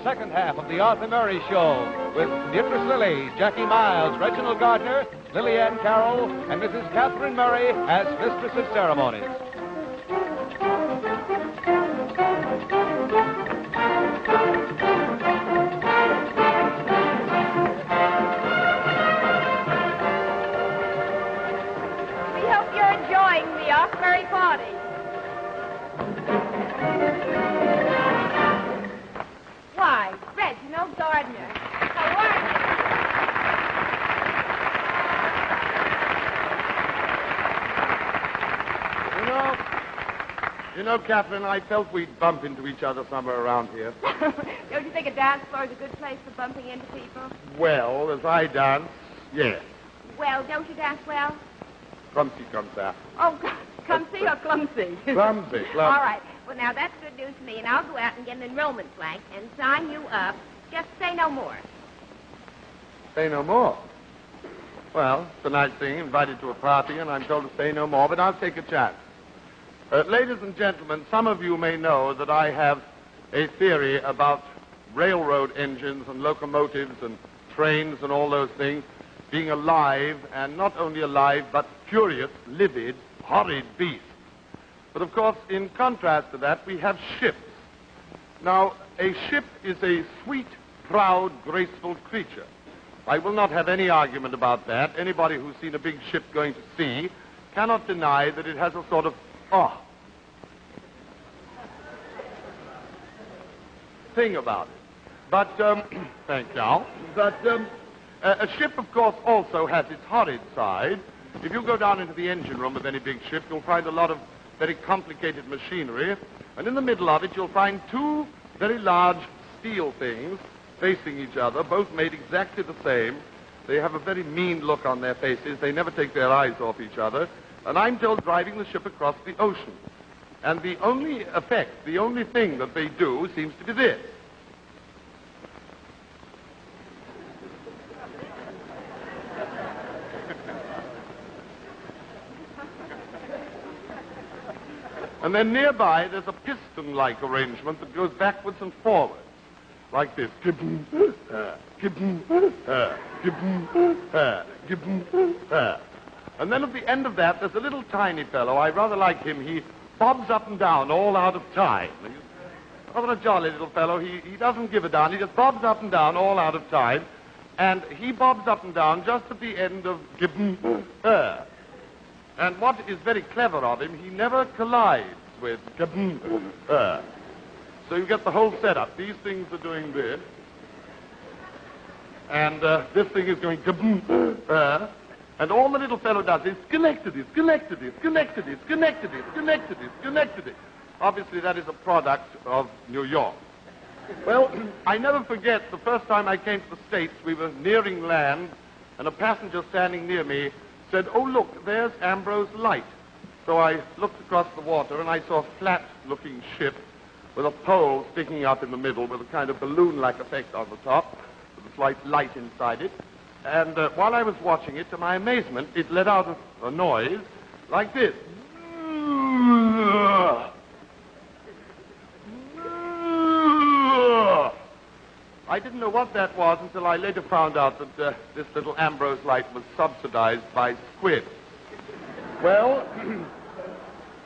second half of the Arthur Murray Show with Beatrice, Lillie, Jackie Miles, Reginald Gardiner, Lillie Ann Carroll, and Mrs. Kathryn Murray as Mistress of Ceremonies. We hope you're enjoying the Arthur Murray party. Why, Reginald Gardiner. How are you? You know, Kathryn, I felt we'd bump into each other somewhere around here. Don't you think a dance floor is a good place for bumping into people? Well, as I dance, yes. Well, don't you dance well? Clumsy comes out. Oh, clumsy or clumsy? Clumsy. All right. Well, now, that's good news to me, and I'll go out and get an enrollment blank and sign you up. Just say no more. Say no more? Well, it's a nice thing, invited to a party, and I'm told to say no more, but I'll take a chance. Ladies and gentlemen, some of you may know that I have a theory about railroad engines and locomotives and trains and all those things being alive, and not only alive, but furious, livid, horrid beasts. But, of course, in contrast to that, we have ships. Now, a ship is a sweet, proud, graceful creature. I will not have any argument about that. Anybody who's seen a big ship going to sea cannot deny that it has a sort of, thing about it. But, thank you. But, a ship, of course, also has its horrid side. If you go down into the engine room of any big ship, you'll find a lot of very complicated machinery, and in the middle of it you'll find two very large steel things facing each other, both made exactly the same. They have a very mean look on their faces. They never take their eyes off each other, and I'm told driving the ship across the ocean. And the only effect, the only thing that they do seems to be this. And then nearby, there's a piston-like arrangement that goes backwards and forwards, like this. And then at the end of that, there's a little tiny fellow. I rather like him. He bobs up and down all out of time. He's rather a jolly little fellow. He doesn't give a darn. He just bobs up and down all out of time. And he bobs up and down just at the end of And what is very clever of him, he never collides with So you get the whole setup. These things are doing this. And this thing is going and all the little fellow does is Schenectady. Obviously, that is a product of New York. Well, I never forget the first time I came to the States, we were nearing land, and a passenger standing near me said, "Oh, look, there's Ambrose Light." So I looked across the water, and I saw a flat-looking ship with a pole sticking up in the middle with a kind of balloon-like effect on the top, with a slight light inside it. And while I was watching it, to my amazement, it let out a noise like this. I didn't know what that was until I later found out that this little Ambrose Light was subsidized by squid. Well,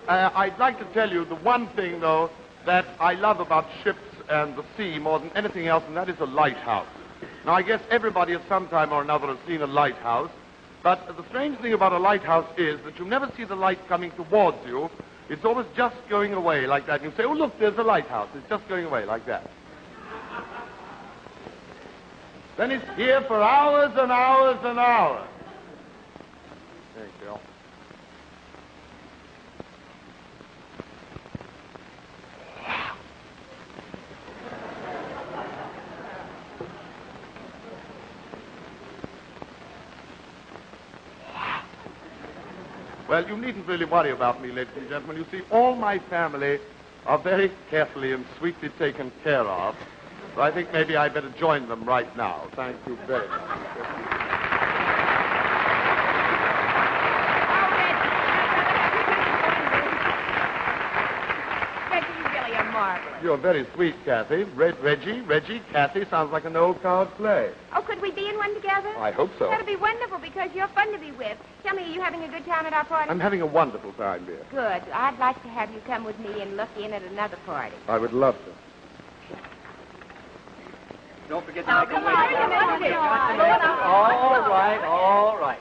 I'd like to tell you the one thing, though, that I love about ships and the sea more than anything else, and that is a lighthouse. Now, I guess everybody at some time or another has seen a lighthouse, but the strange thing about a lighthouse is that you never see the light coming towards you. It's always just going away like that. You say, "Oh, look, there's a lighthouse." It's just going away like that. Then it's here for hours and hours and hours. Thank you. Well, you needn't really worry about me, ladies and gentlemen. You see, all my family are very carefully and sweetly taken care of. So I think maybe I better join them right now. Thank you very much. Reggie, you really are marvelous. You're very sweet, Kathy. Reggie, Kathy sounds like an old card play. Oh, could we be in one together? I hope so. That'll be wonderful because you're fun to be with. Tell me, are you having a good time at our party? I'm having a wonderful time, dear. Good. I'd like to have you come with me and look in at another party. I would love to. Don't forget to make a come wish. on, All right, all right.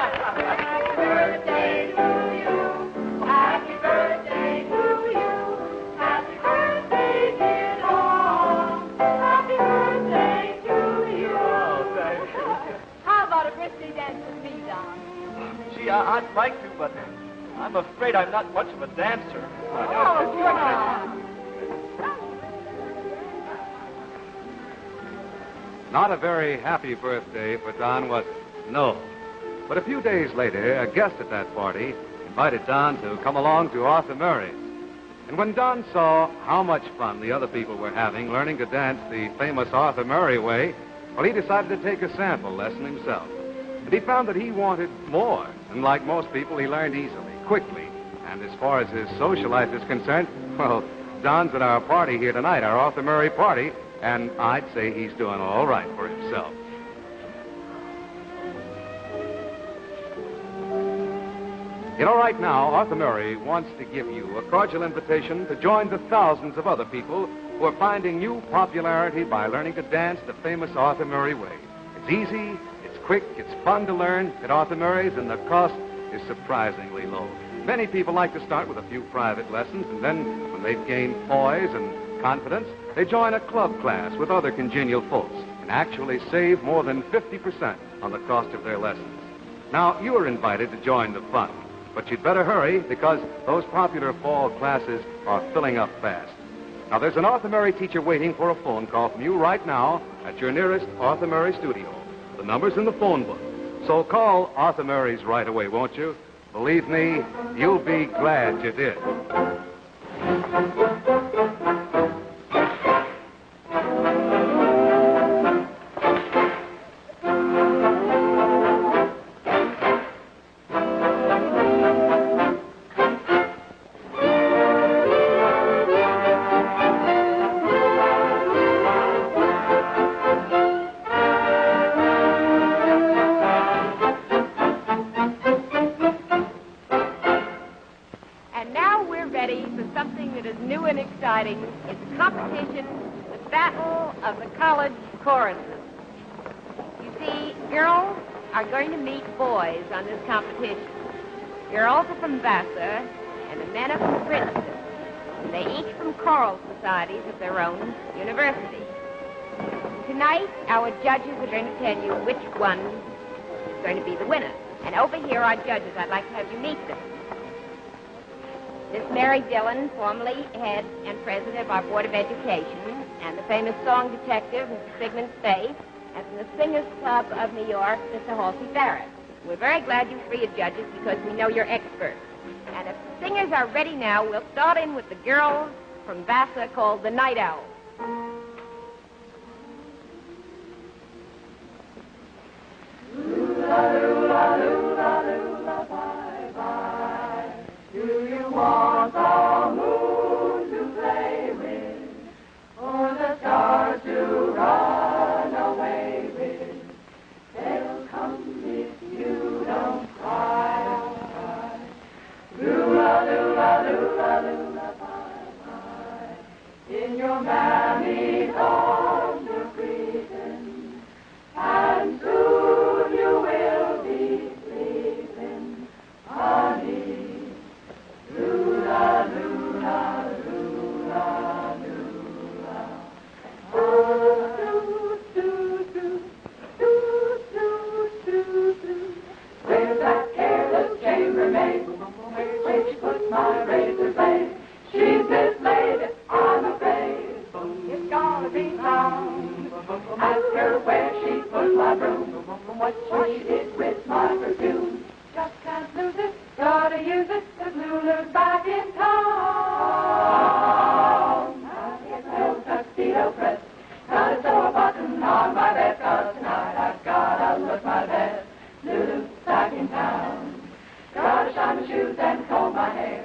Happy birthday to you. Happy birthday to you. Happy birthday, dear Tom. Happy birthday to you. Oh, thank you. How about a birthday dance with me, Don? Gee, I'd like to, but I'm afraid I'm not much of a dancer. Oh, you're not. Not a very happy birthday for Don, was it? No. But a few days later, a guest at that party invited Don to come along to Arthur Murray's. And when Don saw how much fun the other people were having learning to dance the famous Arthur Murray way, well, he decided to take a sample lesson himself. And he found that he wanted more. And like most people, he learned easily, quickly. And as far as his social life is concerned, well, Don's at our party here tonight, our Arthur Murray party, and I'd say he's doing all right for himself. You know, right now, Arthur Murray wants to give you a cordial invitation to join the thousands of other people who are finding new popularity by learning to dance the famous Arthur Murray way. It's easy, it's quick, it's fun to learn at Arthur Murray's, and the cost is surprisingly low. Many people like to start with a few private lessons, and then when they've gained poise and confidence, they join a club class with other congenial folks and actually save more than 50% on the cost of their lessons. Now, you are invited to join the fun, but you'd better hurry because those popular fall classes are filling up fast. Now, there's an Arthur Murray teacher waiting for a phone call from you right now at your nearest Arthur Murray studio. The number's in the phone book. So call Arthur Murray's right away, won't you? Believe me, you'll be glad you did. It's a competition, the Battle of the College Choruses. You see, girls are going to meet boys on this competition. Girls are from Vaux, and the men are from Princeton. And they each from choral societies of their own university. Tonight, our judges are going to tell you which one is going to be the winner. And over here are judges. I'd like to have you meet them. Miss Mary Dillon, formerly head and president of our Board of Education, and the famous song detective, Mr. Sigmund Spade, and from the Singers Club of New York, Mr. Halsey Barrett. We're very glad you three are judges because we know you're experts. And if the singers are ready now, we'll start in with the girls from Vaux called the Night Owls. Do you want the moon to play with, or the stars to run away with? They'll come if you don't cry. Lula, lula, lula, lula, bye, bye. In your mammy's arms you're creeping, and soon you will be sleeping, honey. Lula, lula, lula, lula. Oh, do, do, do, do, do, do, do. Where's that careless chambermaid? Where she puts my razor blade? She's mislaid, I'm afraid. It's gonna be found. Ask her where she put my broom, what she did with my perfume. Just can't lose it, gotta use it, 'cause Lula's back in town. I get my old tuxedo pressed, gotta sew a button on my vest, 'cause tonight I've gotta look my best. Lulu's back in town. Gotta shine my shoes and comb my hair,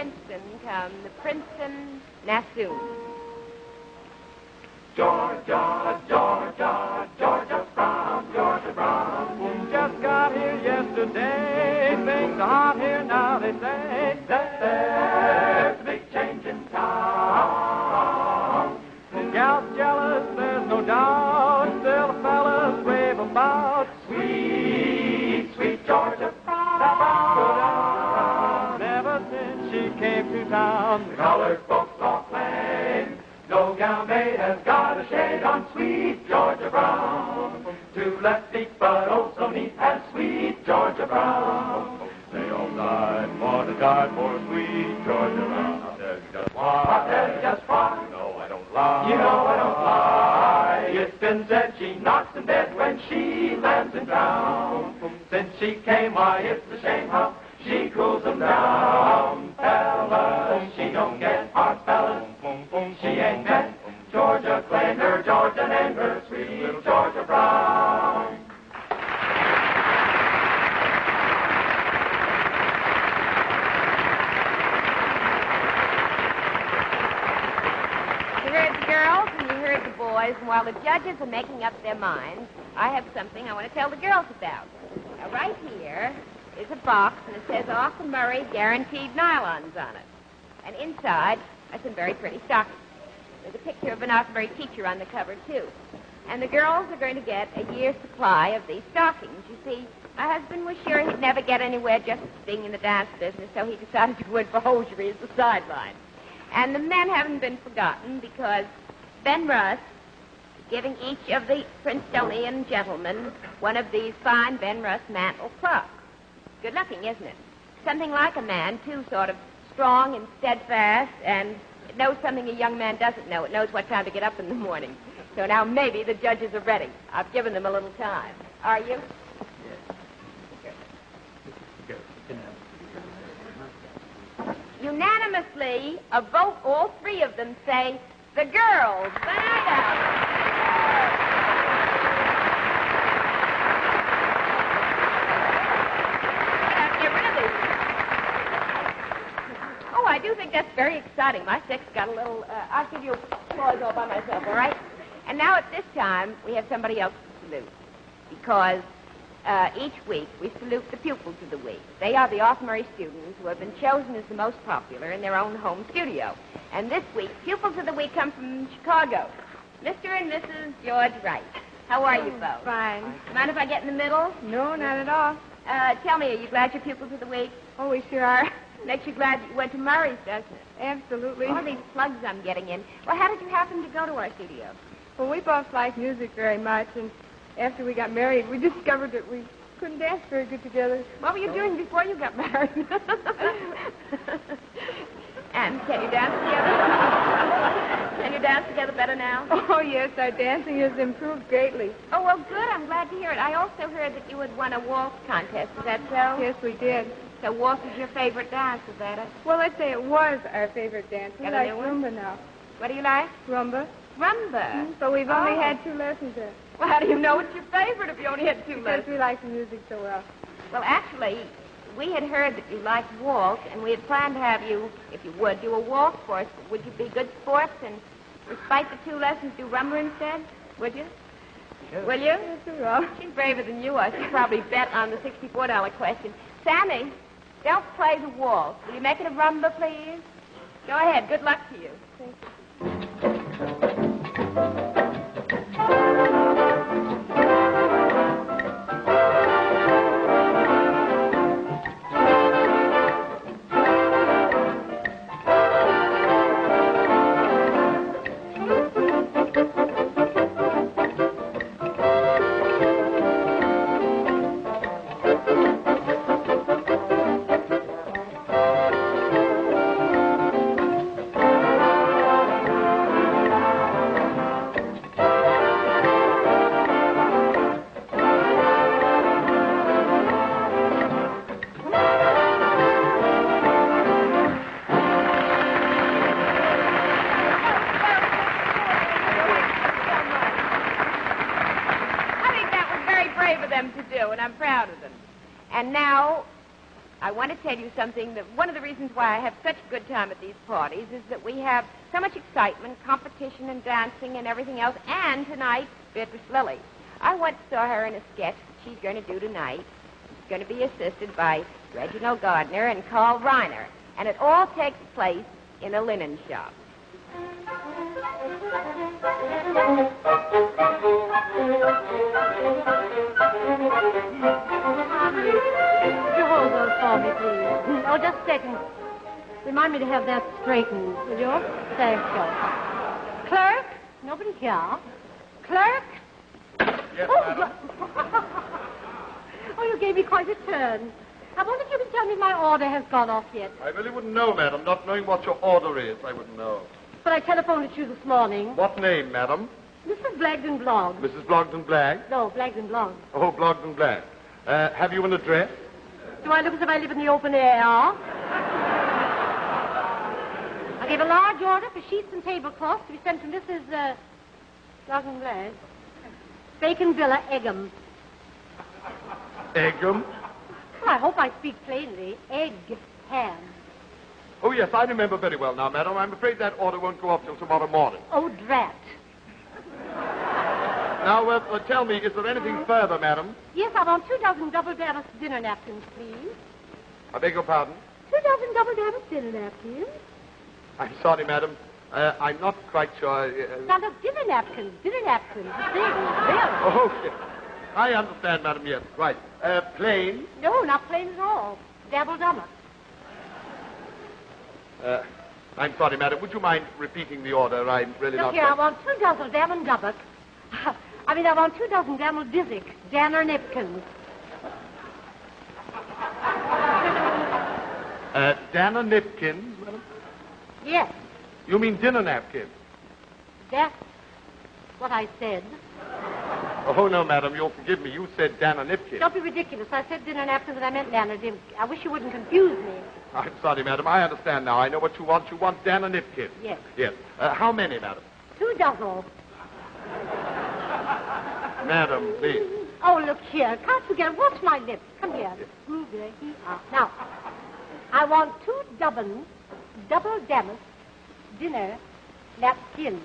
Princeton come the Princeton Nassoons. Georgia, Georgia, Georgia Brown, Georgia Brown. Just got here yesterday. Things are hot here now, they say. There's a big change in town. Gal's jealous, there's no doubt. Still the fellas rave about Sweet, sweet Georgia Brown. Ever since she came to town, The colored folks all claim no gown maid has got a shade on sweet Georgia Brown. 2 left feet, but oh so neat and sweet Georgia Brown. They all died, fought and died for sweet Georgia Brown. I'll tell you just why. I'll tell you just why. You know I don't lie. You know I don't lie. It's been said she knocks them dead when she lands in town. Since she came, why, it's a shame how she cools them down. Fellas, she don't get hard fellas. She ain't met Georgia claimed her, Georgia named her sweet little Georgia Brown. You heard the girls and you heard the boys, and while the judges are making up their minds, I have something I want to tell the girls about. Now, right here is a box, and it says Arthur Murray Guaranteed Nylons on it. And inside are some very pretty stockings. There's a picture of an Arthur Murray teacher on the cover, too. And the girls are going to get a year's supply of these stockings. You see, my husband was sure he'd never get anywhere just being in the dance business, so he decided to go in for hosiery as the sideline. And the men haven't been forgotten because Ben Russ is giving each of the Princetonian gentlemen one of these fine Ben Russ mantle clocks. Good looking, isn't it? Something like a man, too, sort of strong and steadfast, and it knows something a young man doesn't know. It knows what time to get up in the morning. So now maybe the judges are ready. I've given them a little time. Are you? Unanimously, a vote, all 3 of them say, the girls. The night out. Get rid of these. Oh, I do think that's very exciting. My six got a little, I'll give you applause all by myself, all right? And now at this time, we have somebody else to salute. Because each week we salute the pupils of the week. They are the Arthur Murray students who have been chosen as the most popular in their own home studio. And this week, pupils of the week come from Chicago. Mr. and Mrs. George Wright. How are you both? Fine. Mind if I get in the middle? No, not at all. Tell me, are you glad you're pupils of the week? Oh, we sure are. Makes you glad you went to Murray's, doesn't it? Absolutely. All these plugs I'm getting in. Well, how did you happen to go to our studio? Well, we both like music very much, and after we got married, we discovered that we couldn't dance very good together. What were you doing before you got married? And can you dance together? Can you dance together better now? Oh, yes, our dancing has improved greatly. Oh, well, good. I'm glad to hear it. I also heard that you had won a waltz contest. Is that so? Yes, we did. So waltz is your favorite dance, is that it? Well, let's say it was our favorite dance. We Got a like new one? rumba now. What do you like? Rumba. Rumba. But we've only Oh. had 2 lessons there. Well, how do you know it's your favorite if you only had 2 Because lessons? we like the music so well. Well, actually, we had heard that you liked waltz, and we had planned to have you, if you would, do a waltz for us. Would you be good sports and, despite the 2 lessons, do rumba instead? Would you? Yes. Will you? Yes, we will. She's braver than you are. She'd probably bet on the $64 question. Sammy, don't play the waltz. Will you make it a rumba, please? Go ahead. Good luck to you. Thank you. And now, I want to tell you something. That one of the reasons why I have such a good time at these parties is that we have so much excitement, competition, and dancing and everything else. And tonight, Beatrice Lillie. I once saw her in a sketch that she's going to do tonight. She's going to be assisted by Reginald Gardiner and Carl Reiner. And it all takes place in a linen shop. Could you hold those for me, please? Oh, just a second. Remind me to have that straightened, will you? Thank you. Clerk? Nobody here. Clerk? Yes, madam. Oh, you gave me quite a turn. I wonder if you can tell me if my order has gone off yet. I really wouldn't know, madam. Not knowing what your order is, I wouldn't know. But I telephoned to you this morning. What name, madam? Mrs. Blagden Blogg. Mrs. Blogden Blagg? No, Blagden Blogg. Oh, Blogden Blagg. Have you an address? Do I look as if I live in the open air? I gave a large order for sheets and tablecloths to be sent to Mrs. Blogden Blagg. Bacon Villa, Egham. Egham? Well, I hope I speak plainly. Egg ham. Oh, yes, I remember very well now, madam. I'm afraid that order won't go off till tomorrow morning. Oh, drat. Now, tell me, is there anything further, madam? Yes, I want 2 dozen double damask dinner napkins, please. I beg your pardon? 2 dozen double damask dinner napkins. I'm sorry, madam. I'm not quite sure. Now, look, dinner napkins. The thing, really. Oh, yes. I understand, madam, yes. Right. Plain? No, not plain at all. Double damask. I'm sorry, madam. Would you mind repeating the order? I'm really Look not... here, I want 2 dozen damn dubbock. I want 2 dozen damn dizzick. Danner nipkins. Danner nipkins, madam? Yes, You mean dinner napkins? that's what I said. Oh, no, madam. You'll forgive me. You said Danner nipkins. Don't be ridiculous. I said dinner napkins and I meant Danner dim. I wish you wouldn't confuse me. I'm sorry, madam. I understand now. I know what you want. You want Danner nipkins. Yes. Yes. How many, madam? 2 dozen. Madam, please. Oh, look here. Can't you get it? Wash my lips. Come here. Now, I want 2 double damask dinner napkins.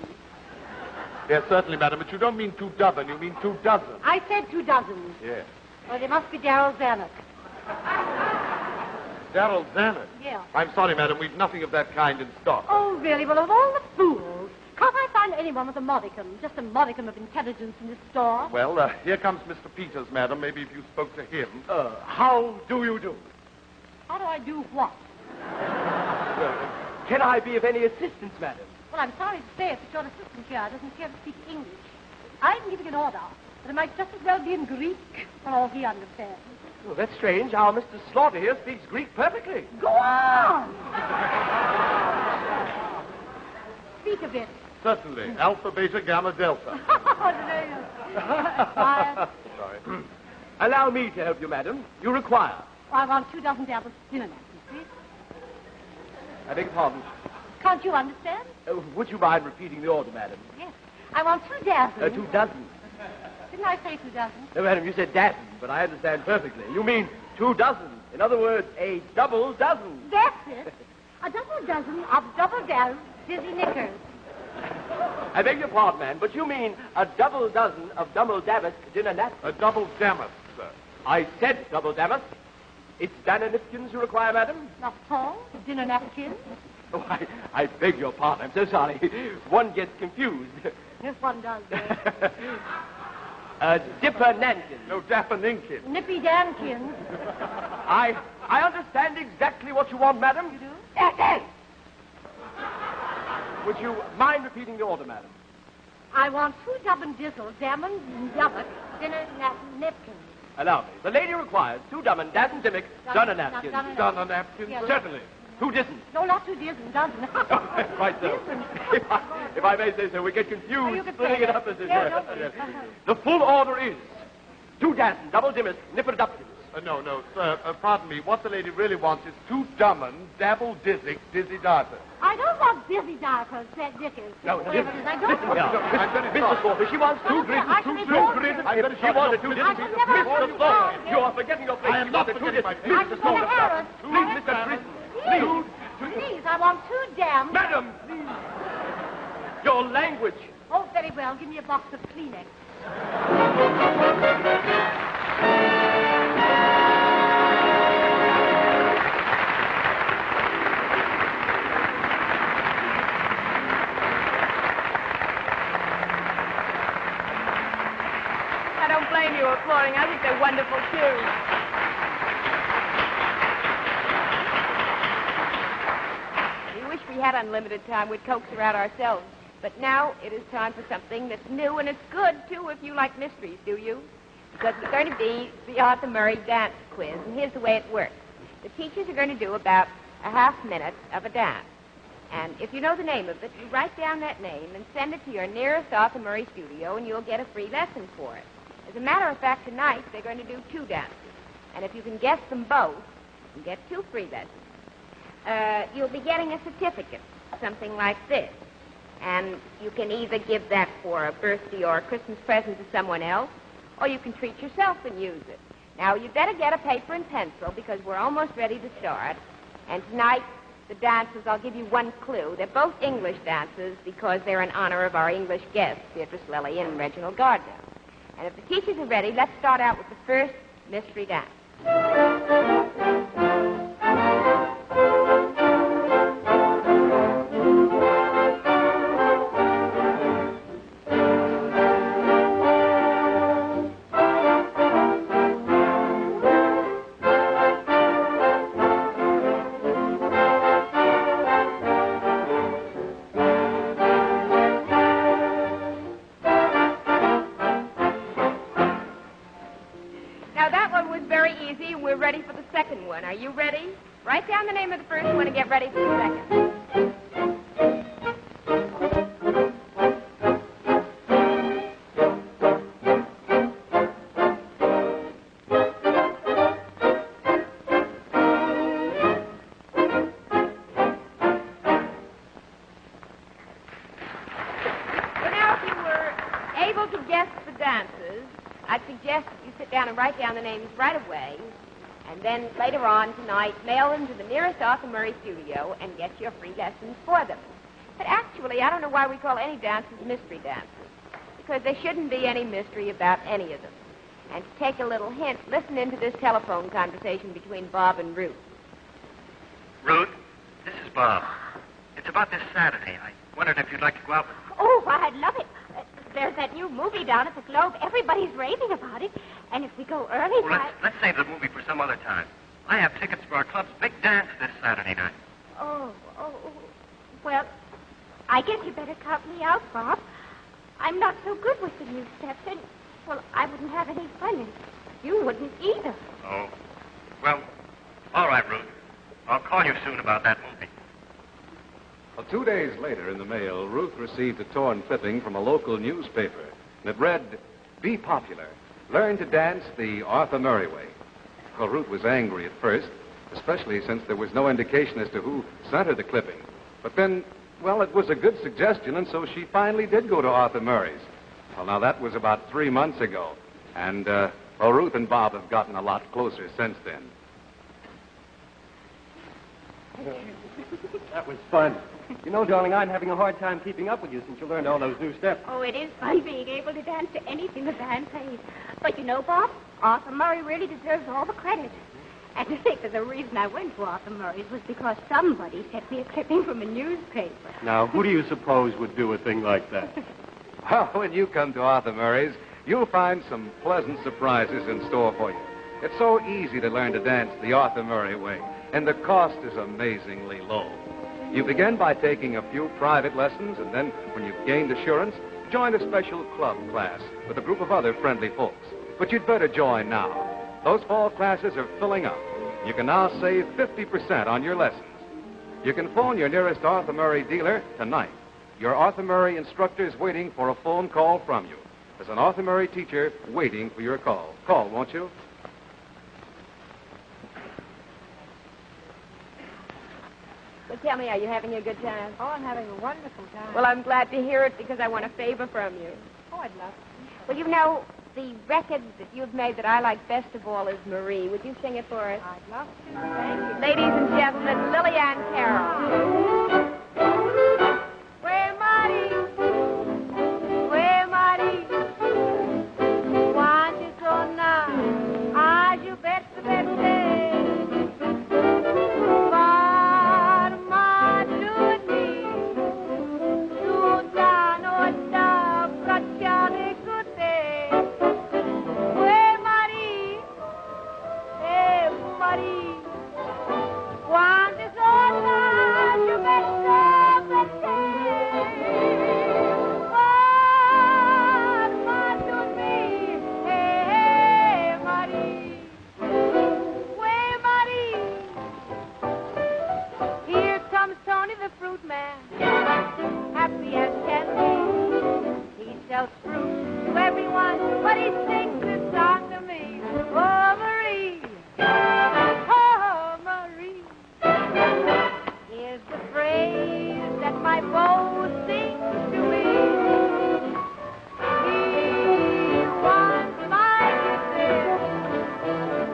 Yes, certainly, madam. But you don't mean 2 dozen. You mean 2 dozen. I said 2 dozen. Yes. Well, they must be Darrell Zanuck. Darrell Zanuck? Yeah. I'm sorry, madam. We've nothing of that kind in stock. Oh, really? Well, of all the fools, can't I find anyone with a modicum, just a modicum of intelligence in this store? Well, here comes Mr. Peters, madam. Maybe if you spoke to him. How do you do? How do I do what? Can I be of any assistance, madam? Well, I'm sorry to say it, but your assistant here doesn't care to speak English. I'm giving an order, but it might just as well be in Greek, for all he understands. Well, that's strange. Our Mr. Slaughter here speaks Greek perfectly. Go on! Speak a bit. Certainly. Alpha, beta, gamma, delta. Quiet. Sorry. Allow me to help you, madam. You require. I want 2 dozen double dinner napkins, please. I beg your pardon. Can't you understand? Would you mind repeating the order, madam? Yes. I want 2 dozen. 2 dozen. Didn't I say 2 dozen? No, madam, you said dozen, but I understand perfectly. You mean 2 dozen. In other words, a double dozen. That's it. A double dozen of double down dizzy knickers. I beg your pardon, man, but you mean a double dozen of double damask dinner napkins. A double damask, sir. I said double damask. It's dinner napkins you require, madam? Not so. Dinner napkins. Oh, I beg your pardon. I'm so sorry. One gets confused. Yes, one does. Dipper nankin. No, Dapper Ninkin. Nippy Dankins. I understand exactly what you want, madam. You do? Yes. Would you mind repeating the order, madam? I want 2 double dizzle, damon, dubbock, dinner napkins. Allow me. The lady requires 2 dozen dimmick, dunner napkins. Dunner napkins? Yes. Certainly. 2 dozen. No, not 2 dozen, dozen. Right so. If I may say so, we get confused You can splitting say it up that. as it Yeah, were. no, please. The full order is 2 dozen double dimmick, nipper dupkins. No, sir. Pardon me. What the lady really wants is 2 dumb, dizzy dancers. I don't want busy darkers, said Dickens. No, Whatever it is, I don't want. I'm very Mr. sorry. Slaughter, she wants 2 dizzy. I shall be bored here. She wanted 2 dizzy. I shall never Mr. be Slaughter, bored you are forgetting your place. I am She not wanted 2 forgetting dizzy. my place. Mr. Slaughter, Harris. please, Mr. Chris. Please. Please, I want 2 damn. Madam, please. Your language. Oh, very well. Give me a box of Kleenex. I don't blame you applauding. I think they're wonderful, too. We wish we had unlimited time. We'd coax her out ourselves. But now it is time for something that's new, and it's good, too, if you like mysteries, do you? Because it's going to be the Arthur Murray dance quiz, and here's the way it works. The teachers are going to do about a half minute of a dance. And if you know the name of it, you write down that name and send it to your nearest Arthur Murray studio, and you'll get a free lesson for it. As a matter of fact, tonight they're going to do 2 dances. And if you can guess them both, you get 2 free lessons. You'll be getting a certificate, something like this. And you can either give that for a birthday or a Christmas present to someone else, or you can treat yourself and use it. Now, you'd better get a paper and pencil because we're almost ready to start. And tonight, the dances, I'll give you 1 clue. They're both English dances because they're in honor of our English guests, Beatrice, Lillie, and Reginald Gardiner. And if the teachers are ready, let's start out with the first mystery dance. Ready for the second one. Are you ready? Write down the name of the first one and get ready for the second. So now, if you were able to guess the dances, I'd suggest that you sit down and write down the names right away. And then later on tonight, mail them to the nearest Arthur Murray studio and get your free lessons for them. But actually, I don't know why we call any dances mystery dances. Because there shouldn't be any mystery about any of them. And to take a little hint, listen into this telephone conversation between Bob and Ruth. Ruth, this is Bob. It's about this Saturday. I wondered if you'd like to go out with me. Oh, why, I'd love it. There's that new movie down at the Globe. Everybody's raving about it. And if we go early, Well, let's save the movie for some other time. I have tickets for our club's big dance this Saturday night. Oh. Well, I guess you better count me out, Bob. I'm not so good with the new steps, and, well, I wouldn't have any fun, and you wouldn't either. Oh. Well, all right, Ruth. I'll call you soon about that movie. Well, 2 days later in the mail, Ruth received a torn clipping from a local newspaper. And it read, "Be popular. Learn to dance the Arthur Murray way." Well, Ruth was angry at first, especially since there was no indication as to who sent her the clipping. But then, well, it was a good suggestion, and so she finally did go to Arthur Murray's. Well, now, that was about 3 months ago. And, Ruth and Bob have gotten a lot closer since then. That was fun. You know, darling, I'm having a hard time keeping up with you since you learned all those new steps. Oh, it is fun being able to dance to anything the band plays. But you know, Bob, Arthur Murray really deserves all the credit. And to think that the reason I went to Arthur Murray's was because somebody sent me a clipping from a newspaper. Now, who do you suppose would do a thing like that? Well, when you come to Arthur Murray's, you'll find some pleasant surprises in store for you. It's so easy to learn to dance the Arthur Murray way, and the cost is amazingly low. You begin by taking a few private lessons, and then, when you've gained assurance, join a special club class with a group of other friendly folks. But you'd better join now. Those fall classes are filling up. You can now save 50% on your lessons. You can phone your nearest Arthur Murray dealer tonight. Your Arthur Murray instructor is waiting for a phone call from you. There's an Arthur Murray teacher waiting for your call. Call, won't you? Well, tell me, are you having a good time? Oh, I'm having a wonderful time. Well, I'm glad to hear it because I want a favor from you. Oh, I'd love to. Well, you know, the record that you've made that I like best of all is Marie. Would you sing it for us? I'd love to. Thank you. Ladies and gentlemen, Lillie and Carol. Where Marty, quando torna, aju bette bette, farma giuni, tutta notte bracciare cutte. Where Marty, quando torna, aju bette bette. Fruit man, happy as can be. He sells fruit to everyone, but he sings this song to me. Oh, Marie, oh, Marie. Here's the phrase that my Vaux sings to me. He wants my kisses,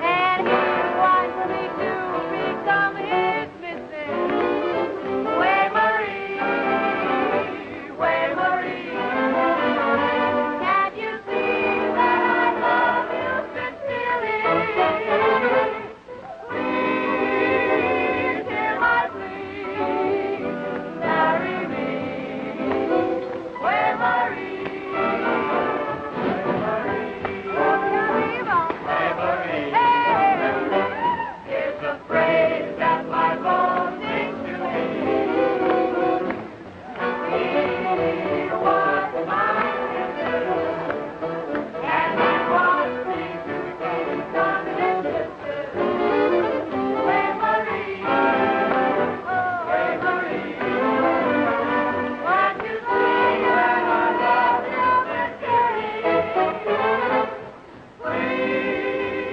and he wants me to become his missus. Can't you see that I love you sincerely? Please hear my plea. Marry me. Where Marie? Here's the phrase that my Vaux sings to me.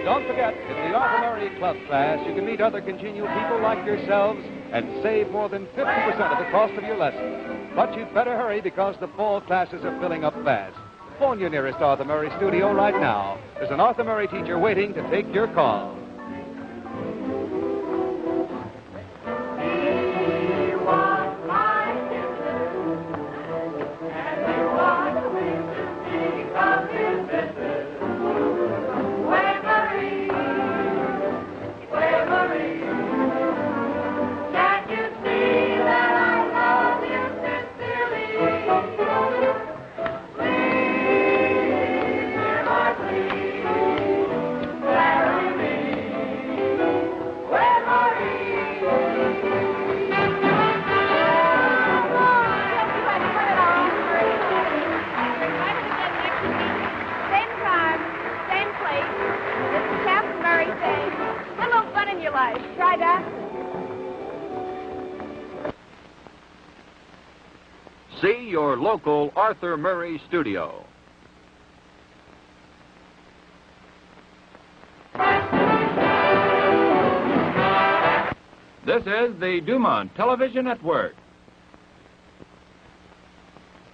Don't forget, in the Arthur Murray Club class, you can meet other congenial people like yourselves and save more than 50% of the cost of your lesson. But you'd better hurry because the fall classes are filling up fast. Phone your nearest Arthur Murray studio right now. There's an Arthur Murray teacher waiting to take your call. Try that. See your local Arthur Murray studio. This is the Dumont Television Network.